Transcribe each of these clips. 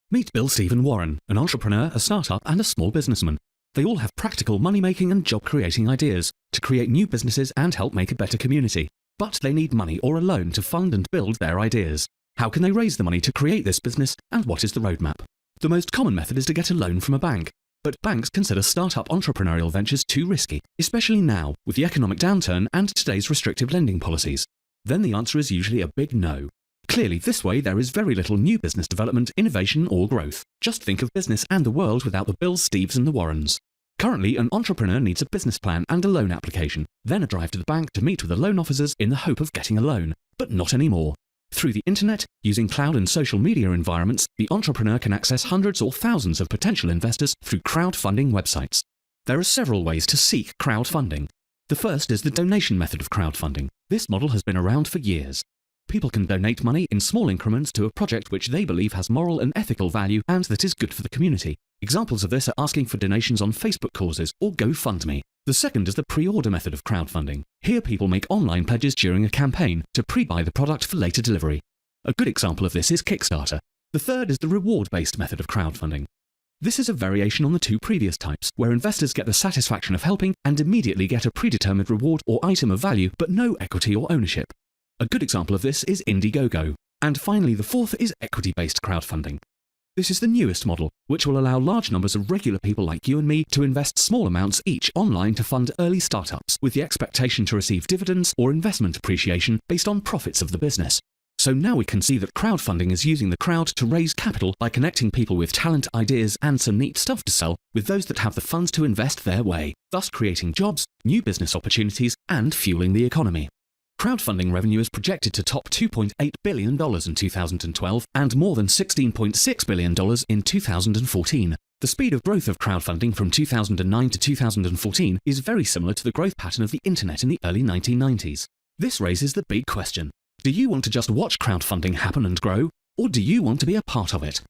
Meet Bill, Steve and Warren, an entrepreneur, a startup and a small businessman. They all have practical money-making and job-creating ideas to create new businesses and help make a better community. But they need money or a loan to fund and build their ideas. How can they raise the money to create this business, and what is the roadmap? The most common method is to get a loan from a bank. But banks consider startup entrepreneurial ventures too risky, especially now with the economic downturn and today's restrictive lending policies. Then the answer is usually a big no. Clearly, this way there is very little new business development, innovation or growth. Just think of business and the world without the Bills, Steves and the Warrens. Currently, an entrepreneur needs a business plan and a loan application, then a drive to the bank to meet with the loan officers in the hope of getting a loan. But not anymore. Through the internet, using cloud and social media environments, the entrepreneur can access hundreds or thousands of potential investors through crowdfunding websites. There are several ways to seek crowdfunding. The first is the donation method of crowdfunding. This model has been around for years. People can donate money in small increments to a project which they believe has moral and ethical value and that is good for the community. Examples of this are asking for donations on Facebook causes or GoFundMe. The second is the pre-order method of crowdfunding. Here people make online pledges during a campaign to pre-buy the product for later delivery. A good example of this is Kickstarter. The third is the reward-based method of crowdfunding. This is a variation on the two previous types, where investors get the satisfaction of helping and immediately get a predetermined reward or item of value, but no equity or ownership. A good example of this is Indiegogo. And finally, the fourth is equity-based crowdfunding. This is the newest model, which will allow large numbers of regular people like you and me to invest small amounts each online to fund early startups, with the expectation to receive dividends or investment appreciation based on profits of the business. So now we can see that crowdfunding is using the crowd to raise capital by connecting people with talent, ideas and some neat stuff to sell with those that have the funds to invest their way, thus creating jobs, new business opportunities and fueling the economy. Crowdfunding revenue is projected to top $2.8 billion in 2012 and more than $16.6 billion in 2014. The speed of growth of crowdfunding from 2009 to 2014 is very similar to the growth pattern of the internet in the early 1990s. This raises the big question. Do you want to just watch crowdfunding happen and grow, or do you want to be a part of it?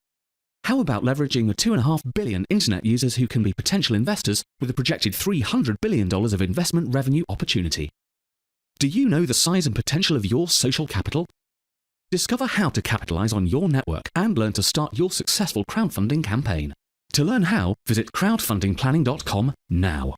How about leveraging the 2.5 billion internet users who can be potential investors with a projected $300 billion of investment revenue opportunity? Do you know the size and potential of your social capital? Discover how to capitalize on your network and learn to start your successful crowdfunding campaign. To learn how, visit CrowdFundingPlanning.com now.